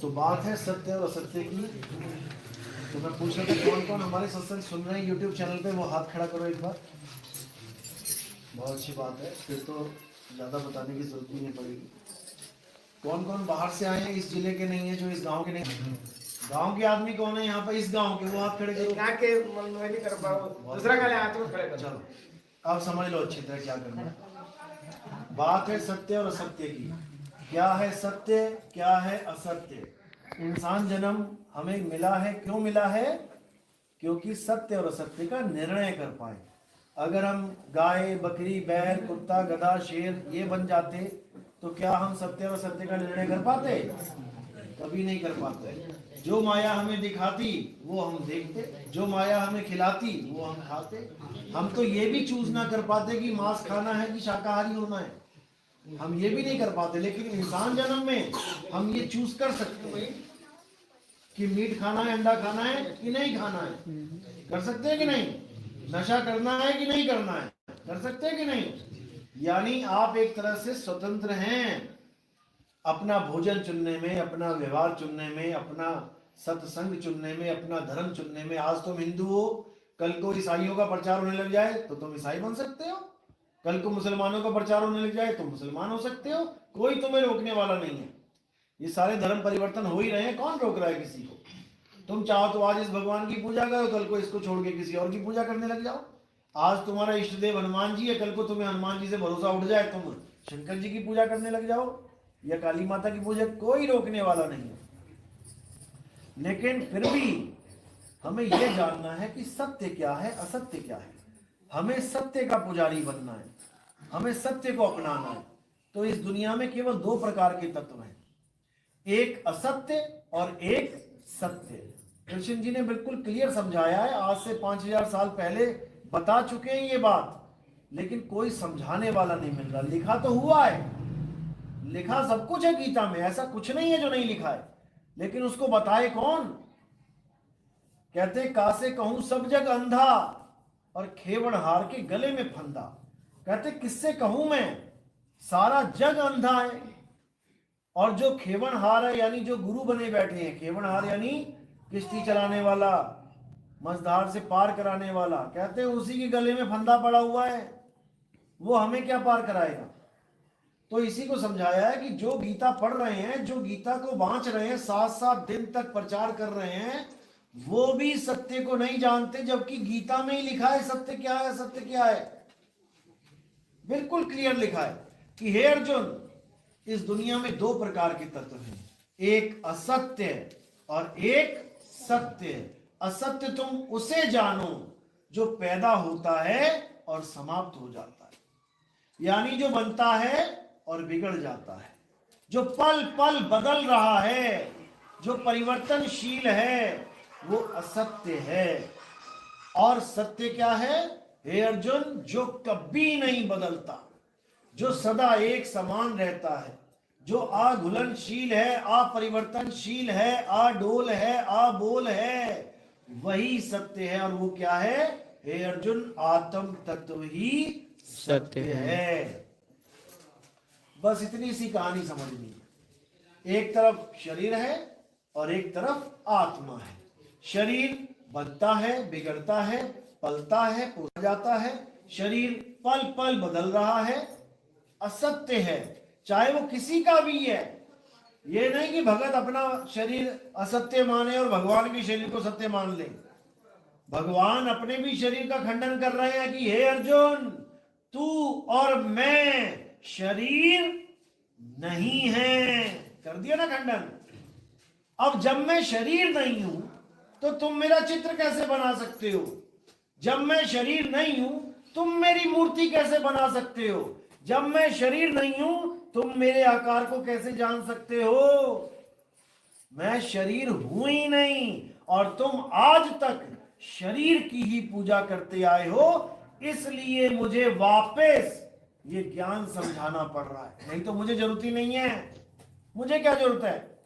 तो बात है सत्य और असत्य की। तो मैं पूछ रहा था कौन कौन हमारे सत्संग सुन रहे हैं यूट्यूब चैनल पे, वो हाथ खड़ा करो एक बार। बहुत अच्छी बात है, फिर तो ज़्यादा बताने की जरूरत ही नहीं पड़ेगी। कौन कौन बाहर से आए हैं, इस जिले के नहीं है, जो इस गांव के नहीं? गांव के आदमी कौन है यहाँ पर इस गांव के? वो हाथ खड़े करो। दूसरा चलो अब समझ लो अच्छी तरह क्या करना है। बात है सत्य और असत्य की। क्या है सत्य, क्या है असत्य? इंसान जन्म हमें मिला है, क्यों मिला है? क्योंकि सत्य और असत्य का निर्णय कर पाए। अगर हम गाय, बकरी, बैल, कुत्ता, गधा, शेर ये बन जाते तो क्या हम सत्य और असत्य का निर्णय कर पाते? कभी नहीं कर पाते। जो माया हमें दिखाती वो हम देखते, जो माया हमें खिलाती वो हम खाते। हम तो ये भी चूज ना कर पाते कि मांस खाना है कि शाकाहारी होना है, हम ये भी नहीं कर पाते। लेकिन इंसान जन्म में हम ये चूज कर सकते हैं कि मीट खाना है, अंडा खाना है कि नहीं खाना है। कर सकते हैं कि नहीं? नशा करना है कि नहीं करना है, कर सकते हैं कि नहीं? यानी आप एक तरह से स्वतंत्र हैं अपना भोजन चुनने में, अपना व्यवहार चुनने में, अपना सत्संग चुनने में, अपना धर्म चुनने में। आज तुम हिंदू हो, कल को ईसाइयों का प्रचार होने लग जाए तो तुम ईसाई बन सकते हो, कल को मुसलमानों का प्रचार होने लग जाए तो मुसलमान हो सकते हो। कोई तुम्हें रोकने वाला नहीं है। ये सारे धर्म परिवर्तन हो ही रहे हैं, कौन रोक रहा है किसी को? तुम चाहो तो आज इस भगवान की पूजा करो, कल को इसको छोड़ के किसी और की पूजा करने लग जाओ। आज तुम्हारा इष्ट देव हनुमान जी है, कल को तुम्हें हनुमान जी से भरोसा उठ जाए, तुम शंकर जी की पूजा करने लग जाओ या काली माता की पूजा, कोई रोकने वाला नहीं है। लेकिन फिर भी हमें यह जानना है कि सत्य क्या है, असत्य क्या है। हमें सत्य का पुजारी बनना है, हमें सत्य को अपनाना है। तो इस दुनिया में केवल दो प्रकार के तत्व हैं, एक असत्य और एक सत्य। कृष्ण जी ने बिल्कुल क्लियर समझाया है, आज से 5000 साल पहले बता चुके हैं ये बात, लेकिन कोई समझाने वाला नहीं मिल रहा। लिखा तो हुआ है, लिखा सब कुछ है गीता में, ऐसा कुछ नहीं है जो नहीं लिखा है, लेकिन उसको बताए कौन? कहते कासे कहूं सब जग अंधा और खेवड़ हार के गले में फंदा। कहते किससे कहूं मैं, सारा जग अंधा है और जो खेवड़ हार है यानी जो गुरु बने बैठे हैं, खेवड़ हार यानी किश्ती चलाने वाला, मझधार से पार कराने वाला, कहते हैं उसी के गले में फंदा पड़ा हुआ है, वो हमें क्या पार कराएगा। तो इसी को समझाया है कि जो गीता पढ़ रहे हैं, जो गीता को बांच रहे हैं, 7-7 दिन तक प्रचार कर रहे हैं, वो भी सत्य को नहीं जानते, जबकि गीता में ही लिखा है सत्य क्या है, सत्य क्या है, बिल्कुल क्लियर लिखा है कि हे अर्जुन, इस दुनिया में 2 प्रकार के तत्व हैं, एक असत्य और एक सत्य। असत्य तुम उसे जानो जो पैदा होता है और समाप्त हो जाता है, यानी जो बनता है और बिगड़ जाता है, जो पल पल बदल रहा है, जो परिवर्तनशील है, वो असत्य है। और सत्य क्या है हे अर्जुन, जो कभी नहीं बदलता, जो सदा एक समान रहता है, जो अघुलनशील है, अपरिवर्तनशील है, अडोल है, अबोल है, वही सत्य है। और वो क्या है हे अर्जुन, आत्म तत्व ही सत्य है। बस इतनी सी कहानी समझनी है। एक तरफ शरीर है और एक तरफ आत्मा है। शरीर बनता है, बिगड़ता है, पलता है, पोसा जाता है, शरीर पल पल बदल रहा है, असत्य है, चाहे वो किसी का भी है। ये नहीं कि भगत अपना शरीर असत्य माने और भगवान के शरीर को सत्य मान ले। भगवान अपने भी शरीर का खंडन कर रहे हैं कि हे अर्जुन, तू और मैं शरीर नहीं है, कर दिया ना खंडन। अब जब मैं शरीर नहीं हूं तो तुम मेरा चित्र कैसे बना सकते हो? जब मैं शरीर नहीं हूं तुम मेरी मूर्ति कैसे बना सकते हो? जब मैं शरीर नहीं हूं तुम मेरे आकार को कैसे जान सकते हो? मैं शरीर हूं ही नहीं, और तुम आज तक शरीर की ही पूजा करते आए हो, इसलिए मुझे वापस ये ज्ञान समझाना पड़ रहा है। नहीं तो मुझे जरूरत ही नहीं है, मुझे क्या जरूरत है,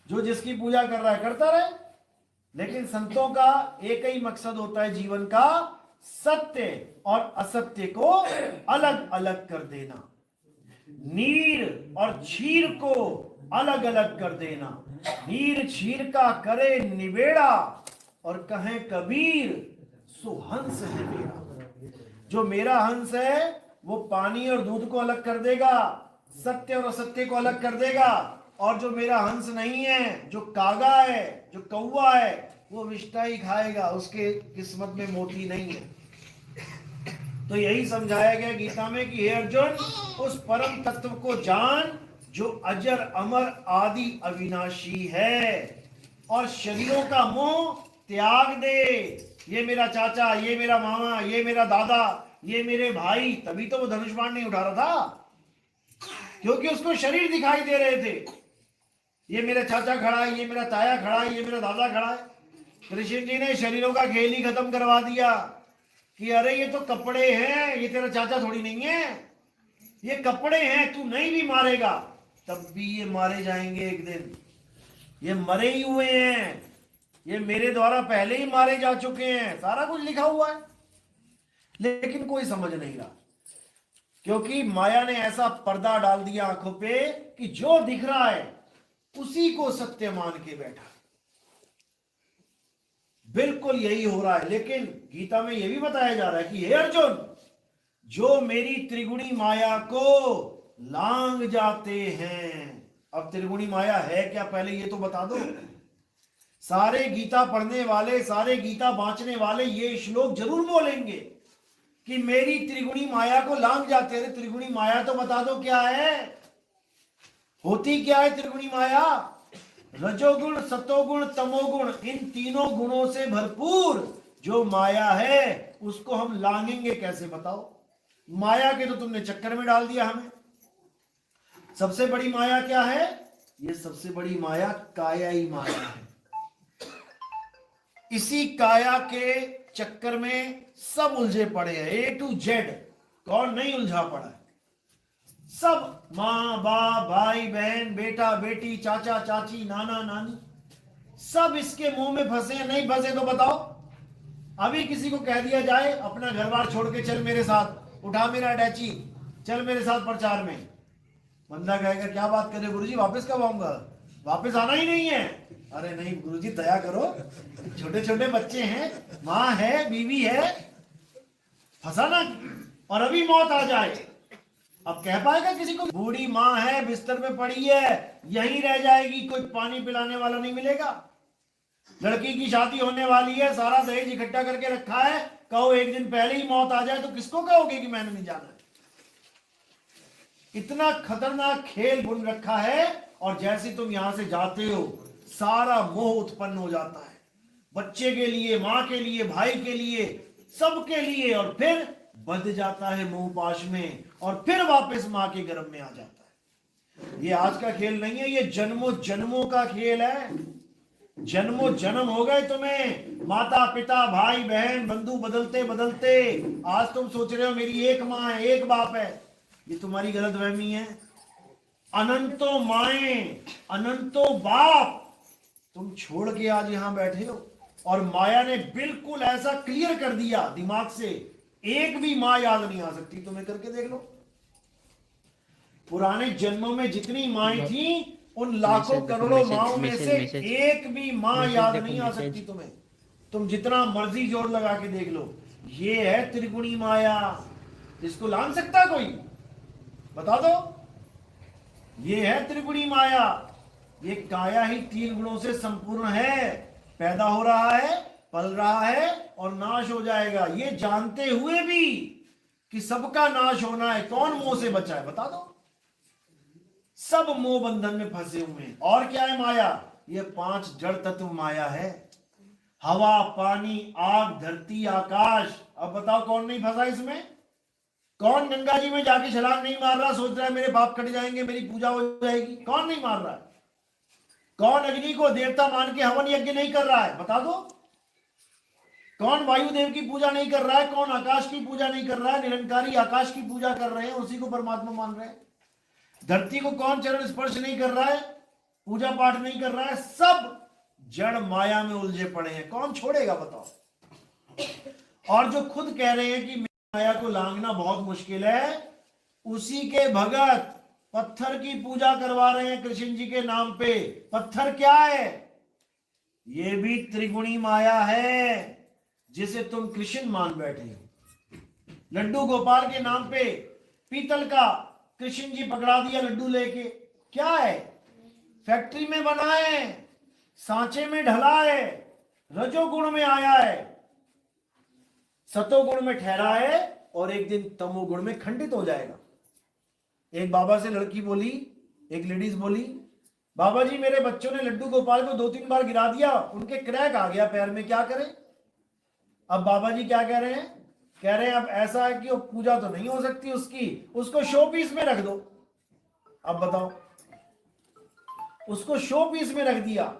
जो जिसकी पूजा कर रहा है करता रहे। लेकिन संतों का एक ही मकसद होता है जीवन का, सत्य और असत्य को अलग अलग कर देना, नीर और क्षीर को अलग अलग कर देना। नीर क्षीर का करे निबेड़ा, और कहे कबीर सुहंस है मेरा। जो मेरा हंस है वो पानी और दूध को अलग कर देगा, सत्य और असत्य को अलग कर देगा। और जो मेरा हंस नहीं है, जो कागा है, जो कौवा है, वो विष्ठा ही खाएगा, उसके किस्मत में मोती नहीं है। तो यही समझाया गया गीता में कि हे अर्जुन, उस परम तत्व को जान जो अजर अमर आदि अविनाशी है, और शरीरों का मोह त्याग दे। ये मेरा चाचा, ये मेरा मामा, ये मेरा दादा, ये मेरे भाई, तभी तो वो धनुष बाण नहीं उठा रहा था, क्योंकि उसको शरीर दिखाई दे रहे थे। ये मेरा चाचा खड़ा है, ये मेरा ताया खड़ा है, ये मेरा दादा खड़ा है। कृष्ण जी ने शरीरों का खेल ही खत्म करवा दिया कि अरे ये तो कपड़े हैं, ये तेरा चाचा थोड़ी नहीं है, ये कपड़े हैं, तू नहीं भी मारेगा तब भी ये मारे जाएंगे एक दिन। ये मरे ही हुए हैं, ये मेरे द्वारा पहले ही मारे जा चुके हैं, सारा कुछ लिखा हुआ है। लेकिन कोई समझ नहीं रहा, क्योंकि माया ने ऐसा पर्दा डाल दिया आंखों पे कि जो दिख रहा है उसी को सत्य मान के बैठा। बिल्कुल यही हो रहा है। लेकिन गीता में यह भी बताया जा रहा है कि हे अर्जुन, जो मेरी त्रिगुणी माया को लांग जाते हैं। अब त्रिगुणी माया है क्या, पहले ये तो बता दो। सारे गीता पढ़ने वाले, सारे गीता बांचने वाले ये श्लोक जरूर बोलेंगे कि मेरी त्रिगुणी माया को लांग जाते हैं। त्रिगुणी माया तो बता दो क्या है, होती क्या है त्रिगुणी माया? रजोगुण, सतोगुण, तमोगुण, इन तीनों गुणों से भरपूर जो माया है उसको हम लांगेंगे कैसे, बताओ? माया के तो तुमने चक्कर में डाल दिया हमें। सबसे बड़ी माया क्या है? ये सबसे बड़ी माया काया ही माया है। इसी काया के चक्कर में सब उलझे पड़े हैं, A to Z। कौन नहीं उलझा पड़ा है? सब माँ बाप, भाई बहन, बेटा बेटी, चाचा चाची, नाना नानी, सब इसके मुंह में फंसे हैं। नहीं फंसे तो बताओ। अभी किसी को कह दिया जाए अपना घर बार छोड़ के चल मेरे साथ, उठा मेरा अटैची, चल मेरे साथ प्रचार में, बंदा कहेगा क्या बात करे गुरुजी, वापस कब आऊंगा, वापस आना ही नहीं है। अरे नहीं गुरुजी दया करो, छोटे छोटे बच्चे हैं, माँ है, बीवी है, फंसाना। और अभी मौत आ जाए, अब कह पाएगा किसी को? बूढ़ी माँ है, बिस्तर में पड़ी है, यहीं रह जाएगी, कोई पानी पिलाने वाला नहीं मिलेगा। लड़की की शादी होने वाली है, सारा दहेज इकट्ठा करके रखा है, कहो एक दिन पहले ही मौत आ जाए तो किसको कहोगे कि मैंने नहीं जाना है? इतना खतरनाक खेल बुन रखा है। और जैसे तुम यहां से जाते हो, सारा मोह उत्पन्न हो जाता है, बच्चे के लिए, मां के लिए, भाई के लिए, सबके लिए, और फिर बंध जाता है मोह पाश में, और फिर वापस मां के गर्भ में आ जाता है। ये आज का खेल नहीं है, ये जन्मों जन्मों का खेल है। जन्मों जन्म हो गए तुम्हें, माता पिता भाई बहन बंधु बदलते बदलते, आज तुम सोच रहे हो मेरी एक माँ है, एक बाप है। ये तुम्हारी गलतफहमी है। अनंतो माएं, अनंतो बाप तुम छोड़ के आज यहां बैठे हो। और माया ने बिल्कुल ऐसा क्लियर कर दिया दिमाग से, एक भी मां याद नहीं आ सकती तुम्हें, करके देख लो। पुराने जन्मों में जितनी माएं थी, उन लाखों करोड़ों माओं में से एक भी मां याद नहीं आ सकती तुम्हें। तुम जितना मर्जी जोर लगा के देख लो। ये है त्रिगुणी माया। इसको लान सकता कोई? बता दो। ये है त्रिगुणी माया। ये काया ही 3 गुणों से संपूर्ण है, पैदा हो रहा है, पल रहा है और नाश हो जाएगा। ये जानते हुए भी कि सबका नाश होना है, कौन मोह से बचा है? बता दो। सब मोह बंधन में फंसे हुए हैं। और क्या है माया? ये 5 जड़ तत्व माया है। हवा, पानी, आग, धरती, आकाश। अब बताओ कौन नहीं फंसा इसमें? कौन गंगा जी में जाके छलांग नहीं मार रहा, सोच रहा है मेरे पाप कट जाएंगे, मेरी पूजा हो जाएगी? कौन नहीं मार रहा है? कौन अग्नि को देवता मान के हवन यज्ञ नहीं कर रहा है? बता दो। कौन वायुदेव की पूजा नहीं कर रहा है? कौन आकाश की पूजा नहीं कर रहा है? निरंकारी आकाश की पूजा कर रहे हैं, उसी को परमात्मा मान रहे हैं। धरती को कौन चरण स्पर्श नहीं कर रहा है, पूजा पाठ नहीं कर रहा है? सब जड़ माया में उलझे पड़े हैं। कौन छोड़ेगा बताओ? और जो खुद कह रहे हैं कि माया को लांघना बहुत मुश्किल है, उसी के भगत पत्थर की पूजा करवा रहे हैं कृष्ण जी के नाम पे। पत्थर क्या है? ये भी त्रिगुणी माया है, जिसे तुम कृष्ण मान बैठे हो। लड्डू गोपाल के नाम पे पीतल का कृष्ण जी पकड़ा दिया लड्डू लेके। क्या है? फैक्ट्री में बना है, सांचे में ढला है, रजोगुण में आया है, सतोगुण में ठहरा है, और एक दिन तमोगुण में खंडित हो जाएगा। एक बाबा से लड़की बोली, एक लेडीज बोली, बाबा जी मेरे बच्चों ने लड्डू गोपाल को 2-3 बार गिरा दिया, उनके क्रैक आ गया पैर में, क्या करें? अब बाबा जी क्या कह रहे हैं? कह रहे हैं अब ऐसा है कि वो पूजा तो नहीं हो सकती उसकी, उसको शो पीस में रख दो। अब बताओ, उसको शो पीस में रख दिया।